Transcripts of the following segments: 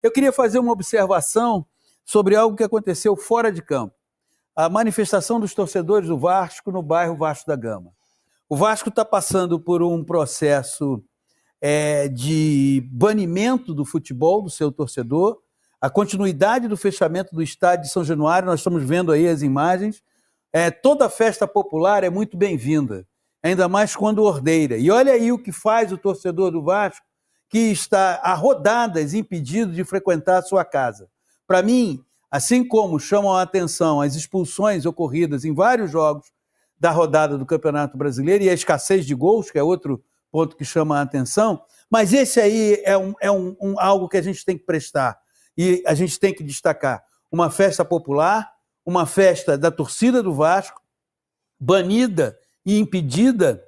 Eu queria fazer uma observação sobre algo que aconteceu fora de campo. A manifestação dos torcedores do Vasco no bairro Vasco da Gama. O Vasco está passando por um processo de banimento do futebol do seu torcedor, a continuidade do fechamento do estádio de São Januário, nós estamos vendo aí as imagens. Toda festa popular é muito bem-vinda, ainda mais quando ordeira. E olha aí o que faz o torcedor do Vasco, que está a rodadas impedido de frequentar a sua casa. Para mim, assim como chamam a atenção as expulsões ocorridas em vários jogos da rodada do Campeonato Brasileiro e a escassez de gols, que é outro ponto que chama a atenção, mas esse aí é algo que a gente tem que prestar e a gente tem que destacar. Uma festa popular, uma festa da torcida do Vasco, banida e impedida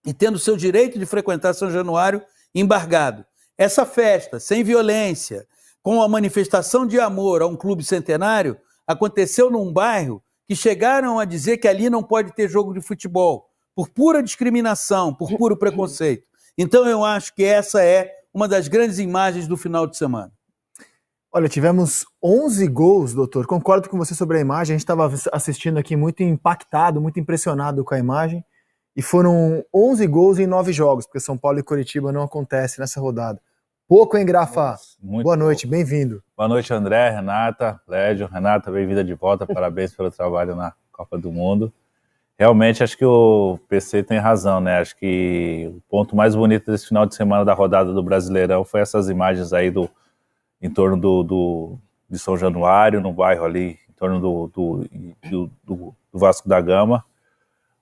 e tendo seu direito de frequentar São Januário embargado. Essa festa, sem violência, com a manifestação de amor a um clube centenário, aconteceu num bairro que chegaram a dizer que ali não pode ter jogo de futebol, por pura discriminação, por puro preconceito. Então eu acho que essa é uma das grandes imagens do final de semana. Olha, tivemos 11 gols, doutor. Concordo com você sobre a imagem. A gente estava assistindo aqui muito impactado, muito impressionado com a imagem. E foram 11 gols em 9 jogos, porque São Paulo e Coritiba não acontece nessa rodada. Pouco, hein, Grafa? Boa noite, bem-vindo. Boa noite, André, Renata, Lédio. Renata, bem-vinda de volta. Parabéns pelo trabalho na Copa do Mundo. Realmente, acho que o PC tem razão, né? Acho que o ponto mais bonito desse final de semana da rodada do Brasileirão foi essas imagens aí em torno de São Januário, no bairro ali, em torno do Vasco da Gama.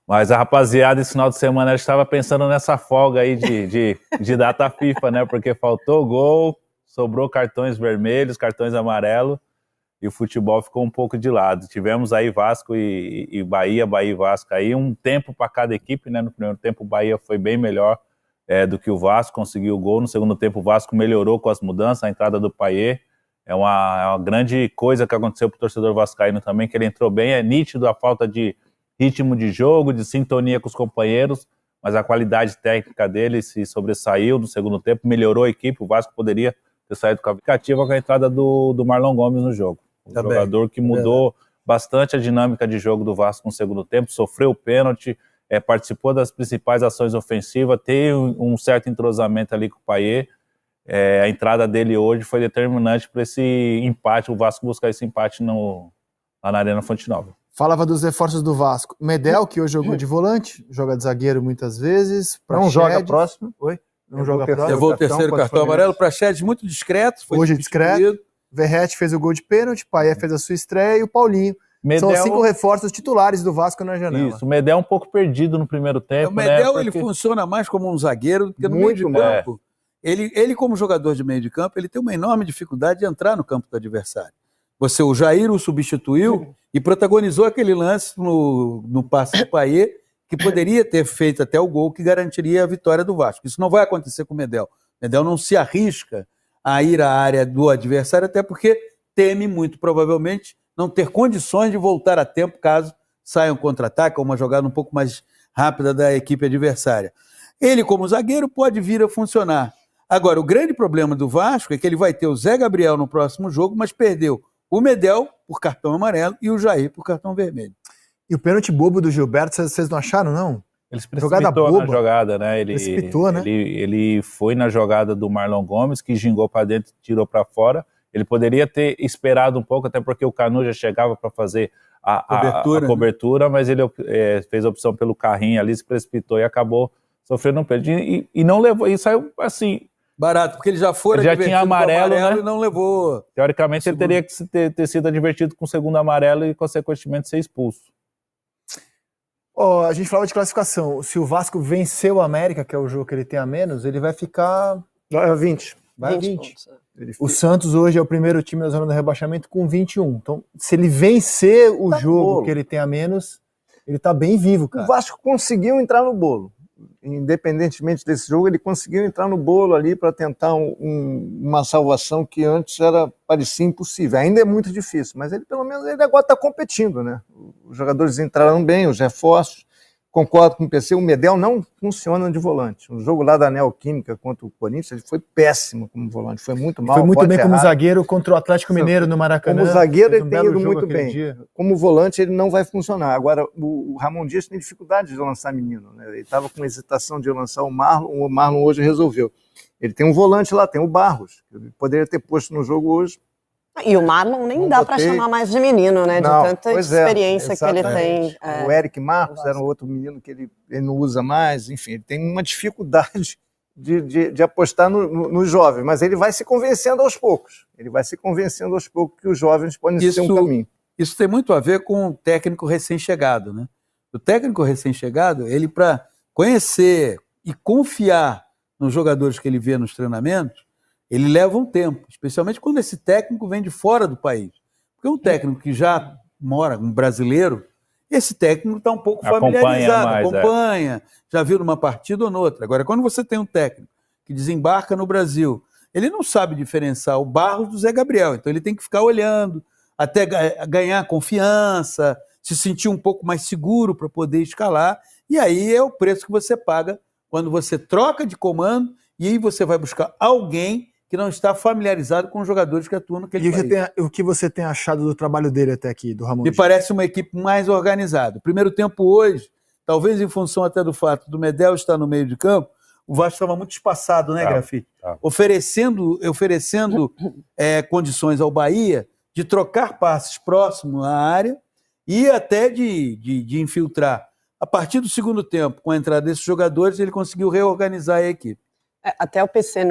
Mas a rapaziada, esse final de semana, estava pensando nessa folga aí de data FIFA, né? Porque faltou gol, sobrou cartões vermelhos, cartões amarelos, e o futebol ficou um pouco de lado. Tivemos aí Vasco e Bahia e Vasco aí, um tempo para cada equipe, né? No primeiro tempo o Bahia foi bem melhor do que o Vasco, conseguiu o gol. No segundo tempo o Vasco melhorou com as mudanças, a entrada do Payet. É uma grande coisa que aconteceu para o torcedor vascaíno também, que ele entrou bem. É nítido a falta de ritmo de jogo, de sintonia com os companheiros, mas a qualidade técnica dele se sobressaiu no segundo tempo, melhorou a equipe. O Vasco poderia ter saído com a vicativa com a entrada do Marlon Gomes no jogo. Um jogador que mudou bastante a dinâmica de jogo do Vasco no segundo tempo, sofreu o pênalti, participou das principais ações ofensivas, teve um certo entrosamento ali com o Payet. A entrada dele hoje foi determinante para esse empate, o Vasco buscar esse empate lá na Arena Fonte Nova. Falava dos reforços do Vasco. Medel, que hoje jogou de volante, joga de zagueiro muitas vezes. Não joga próximo. Oi? Não joga próximo. Levou o terceiro cartão amarelo. Praxedes muito discreto. Foi hoje discreto. Verratti fez o gol de pênalti, Payet fez a sua estreia e o Paulinho. Medel... São 5 reforços titulares do Vasco na janela. Isso, o Medel é um pouco perdido no primeiro tempo. O Medel, ele funciona mais como um zagueiro do que no meio de campo. Ele, como jogador de meio de campo, ele tem uma enorme dificuldade de entrar no campo do adversário. O Jair o substituiu e protagonizou aquele lance no passe do Payet, que poderia ter feito até o gol que garantiria a vitória do Vasco. Isso não vai acontecer com o Medel. O Medel não se arrisca a ir à área do adversário, até porque teme muito provavelmente não ter condições de voltar a tempo caso saia um contra-ataque ou uma jogada um pouco mais rápida da equipe adversária. Ele, como zagueiro, pode vir a funcionar. Agora, o grande problema do Vasco é que ele vai ter o Zé Gabriel no próximo jogo, mas perdeu o Medel por cartão amarelo e o Jair por cartão vermelho. E o pênalti bobo do Gilberto, vocês não acharam, não? Ele se precipitou na jogada, né? Ele foi na jogada do Marlon Gomes, que gingou para dentro e tirou para fora. Ele poderia ter esperado um pouco, até porque o Canu já chegava para fazer a cobertura, mas ele fez a opção pelo carrinho ali, se precipitou e acabou sofrendo um pênalti. E não levou, e saiu assim... Barato, porque ele já tinha amarelo, né? E não levou. Teoricamente, ele teria que ter sido advertido com o segundo amarelo e, consequentemente, ser expulso. A gente falava de classificação. Se o Vasco venceu o América, que é o jogo que ele tem a menos, ele vai ficar... Vai 20. Vai 20. O Santos hoje é o primeiro time da zona do rebaixamento com 21. Então, se ele vencer o jogo que ele tem a menos, ele tá bem vivo, cara. O Vasco conseguiu entrar no bolo. Independentemente desse jogo, ele conseguiu entrar no bolo ali para tentar uma salvação que antes parecia impossível. Ainda é muito difícil, mas ele pelo menos agora está competindo, né? Os jogadores entraram bem, os reforços, concordo com o PC, o Medel não funciona de volante. O jogo lá da Neoquímica contra o Corinthians, ele foi péssimo como volante, foi muito mal. Foi muito bem como errado. zagueiro contra o Atlético Mineiro no Maracanã. Como zagueiro ele tem belo ido jogo muito aquele bem. dia. Como volante ele não vai funcionar. Agora, o Ramon Dias tem dificuldade de lançar menino, né? Ele estava com hesitação de lançar o Marlon hoje resolveu. Ele tem um volante lá, tem o Barros, que ele poderia ter posto no jogo hoje. E o Marlon nem dá para chamar mais de menino, né? De tanta experiência que ele tem. O Eric Marcos era um outro menino que ele não usa mais, enfim, ele tem uma dificuldade de apostar no jovem, mas ele vai se convencendo aos poucos. Ele vai se convencendo aos poucos que os jovens podem ser um caminho. Isso tem muito a ver com o técnico recém-chegado, né? O técnico recém-chegado, ele para conhecer e confiar nos jogadores que ele vê nos treinamentos, ele leva um tempo, especialmente quando esse técnico vem de fora do país. Porque um técnico que já mora, um brasileiro, esse técnico está um pouco familiarizado, acompanha, já viu numa partida ou noutra. Agora, quando você tem um técnico que desembarca no Brasil, ele não sabe diferenciar o Barros do Zé Gabriel, então ele tem que ficar olhando, até ganhar confiança, se sentir um pouco mais seguro para poder escalar, e aí é o preço que você paga quando você troca de comando e aí você vai buscar alguém que não está familiarizado com os jogadores que atuam naquele país. E o que você tem achado do trabalho dele até aqui, do Ramon Me Dias? parece uma equipe mais organizada. O primeiro tempo hoje, talvez em função até do fato do Medel estar no meio de campo, o Vasco estava muito espaçado, né, Grafite? Oferecendo condições ao Bahia de trocar passes próximo à área e até de infiltrar. A partir do segundo tempo, com a entrada desses jogadores, ele conseguiu reorganizar a equipe. Até o PC,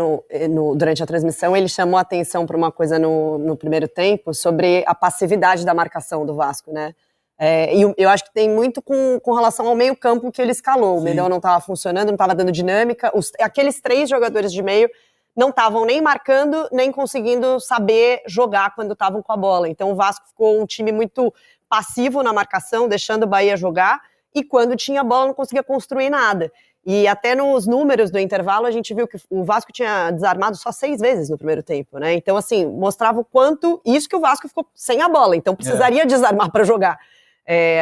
durante a transmissão, ele chamou a atenção para uma coisa no primeiro tempo sobre a passividade da marcação do Vasco, né? E eu acho que tem muito com relação ao meio campo que ele escalou. O Medel não estava funcionando, não estava dando dinâmica. Aqueles 3 jogadores de meio não estavam nem marcando, nem conseguindo saber jogar quando estavam com a bola. Então o Vasco ficou um time muito passivo na marcação, deixando o Bahia jogar, e quando tinha bola não conseguia construir nada. E até nos números do intervalo a gente viu que o Vasco tinha desarmado só 6 vezes no primeiro tempo, né? Então, assim, mostrava o quanto isso que o Vasco ficou sem a bola. Então, precisaria desarmar para jogar.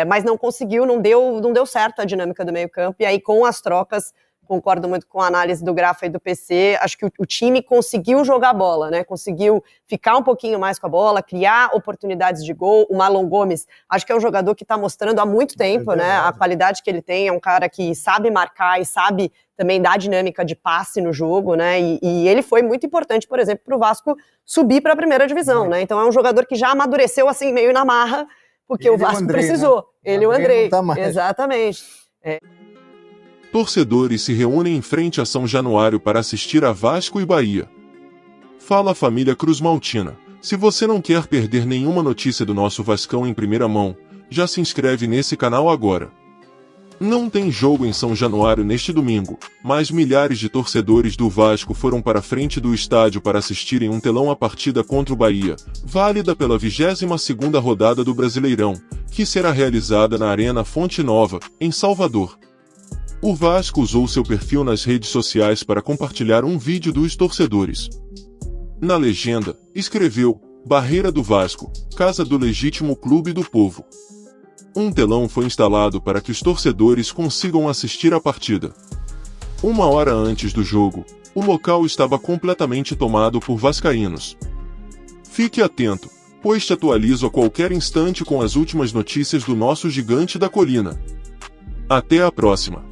Mas não conseguiu, não deu certo a dinâmica do meio-campo. E aí, com as trocas, concordo muito com a análise do Grafa e do PC, acho que o time conseguiu jogar bola, né? Conseguiu ficar um pouquinho mais com a bola, criar oportunidades de gol. O Marlon Gomes, acho que é um jogador que está mostrando há muito tempo, né? A qualidade que ele tem, é um cara que sabe marcar e sabe também dar dinâmica de passe no jogo, né? E ele foi muito importante, por exemplo, para o Vasco subir para a primeira divisão, né? Então é um jogador que já amadureceu assim, meio na marra, porque ele o Vasco precisou. Né? Ele e o Andrei, tá exatamente. Torcedores se reúnem em frente a São Januário para assistir a Vasco e Bahia. Fala família Cruz Maltina. Se você não quer perder nenhuma notícia do nosso Vascão em primeira mão, já se inscreve nesse canal agora. Não tem jogo em São Januário neste domingo, mas milhares de torcedores do Vasco foram para a frente do estádio para assistirem um telão à partida contra o Bahia, válida pela 22ª rodada do Brasileirão, que será realizada na Arena Fonte Nova, em Salvador. O Vasco usou seu perfil nas redes sociais para compartilhar um vídeo dos torcedores. Na legenda, escreveu: Barreira do Vasco, Casa do Legítimo Clube do Povo. Um telão foi instalado para que os torcedores consigam assistir a partida. 1 hora antes do jogo, o local estava completamente tomado por vascaínos. Fique atento, pois te atualizo a qualquer instante com as últimas notícias do nosso gigante da colina. Até a próxima!